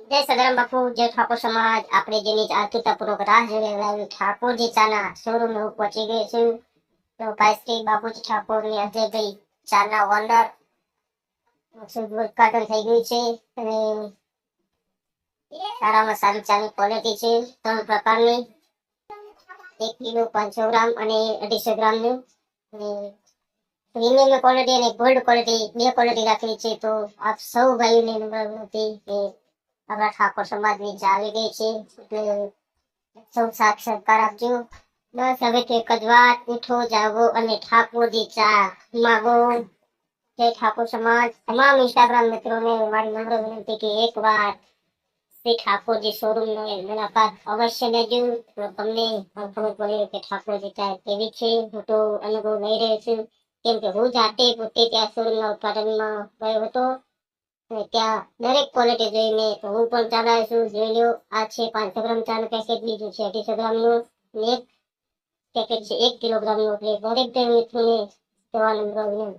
જય સદારામ બાપુ, જય ઠાકોર સમાજ. આપણે જેની આતુરતાપૂર્વક રાહ જોઈ રહેલા ઠાકોરજી ચાના શોરૂમ પહોંચી ગઈ છું. તો ભાઈ શ્રી બાપુજી ઠાકોર ની અજયભાઈ ચાના ઓનર ઉદઘાટન થઈ ગયું છે અને સારામાં સારી ચાની ક્વોલિટી છે. 3 પ્રકારની, 1 કિલો 500 ગ્રામ અને 250 ગ્રામનું. પ્રીમિયમ ક્વોલિટી અને ગોલ્ડ ક્વોલિટી 2 ક્વોલિટી રાખેલી છે. તો આપ સૌ ભાઈઓને નમ્ર વિનંતી કે આપણા ઠાકોર સમાજની ચા આવી ગઈ છે, એટલે સૌ સાથ સહકાર આપજો. બસ હવે તો એક જ વાત, ઉઠો જાગો અને ઠાકોરજી ચા માગો. જય ઠાકોર સમાજ. તમામ ઇન્સ્ટાગ્રામ મિત્રોને મારી નમ્ર વિનંતી કે એકવાર શ્રી ઠાકોરજી શોરૂમની મુલાકાત અવશ્ય લેજો. તો તમને ખબર પડે કે ઠાકોરજી ચા કેવી છે. હું તો અનુભવ લઈ રહ્યો છું, કેમ કે હું જાતે પોતે ત્યાં શોરૂમના ઉદઘાટનમાં ગયો હતો. ત્યાં દરેક ક્વોલિટી જોઈને હું પણ ચલાવું છું. જોઈ લો, આ છે 500 ગ્રામ ચાનું પેકેટ, બીજું છે 250 ગ્રામનું, એક પેકેટ છે 1 કિલોગ્રામનું. એટલે દરેક મિત્રોને કહેવાનું